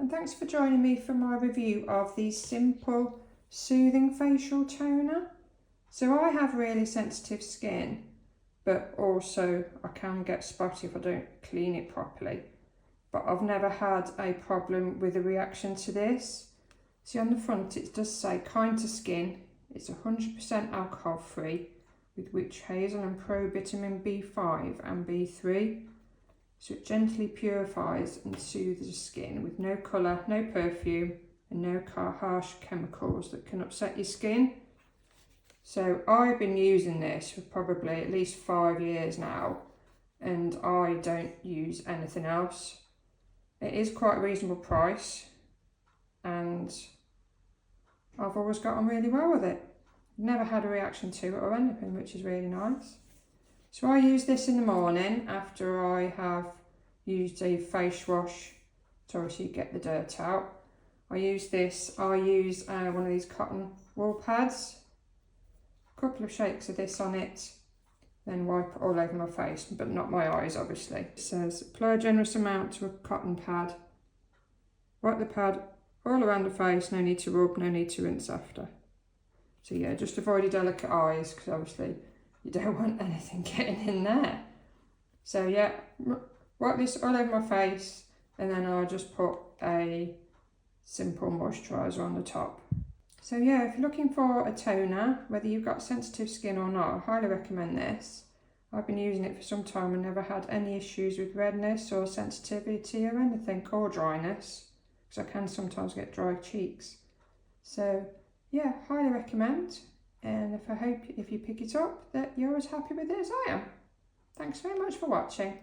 and thanks for joining me for my review of the Simple Soothing Facial Toner. So I have really sensitive skin, but also I can get spotty if I don't clean it properly. But I've never had a problem with a reaction to this. See, on the front it does say kind to skin. It's 100% alcohol free, with witch hazel and provitamin B5 and B3. So it gently purifies and soothes the skin with no colour, no perfume and no harsh chemicals that can upset your skin. So I've been using this for probably at least 5 years now, and I don't use anything else. It is quite a reasonable price and I've always got on really well with it. Never had a reaction to it or anything, which is really nice. So I use this in the morning after I have used a face wash to obviously get the dirt out. I use this, I use one of these cotton wool pads, a couple of shakes of this on it, then wipe it all over my face, but not my eyes obviously. It says apply a generous amount to a cotton pad, wipe the pad all around the face, no need to rub, no need to rinse after. So yeah, just avoid your delicate eyes because obviously you don't want anything getting in there. So yeah, wipe this all over my face and then I'll just put a simple moisturiser on the top. So yeah, if you're looking for a toner, whether you've got sensitive skin or not, I highly recommend this. I've been using it for some time and never had any issues with redness or sensitivity or anything, or dryness, because I can sometimes get dry cheeks. So yeah, highly recommend, and I hope if you pick it up that you're as happy with it as I am. Thanks very much for watching.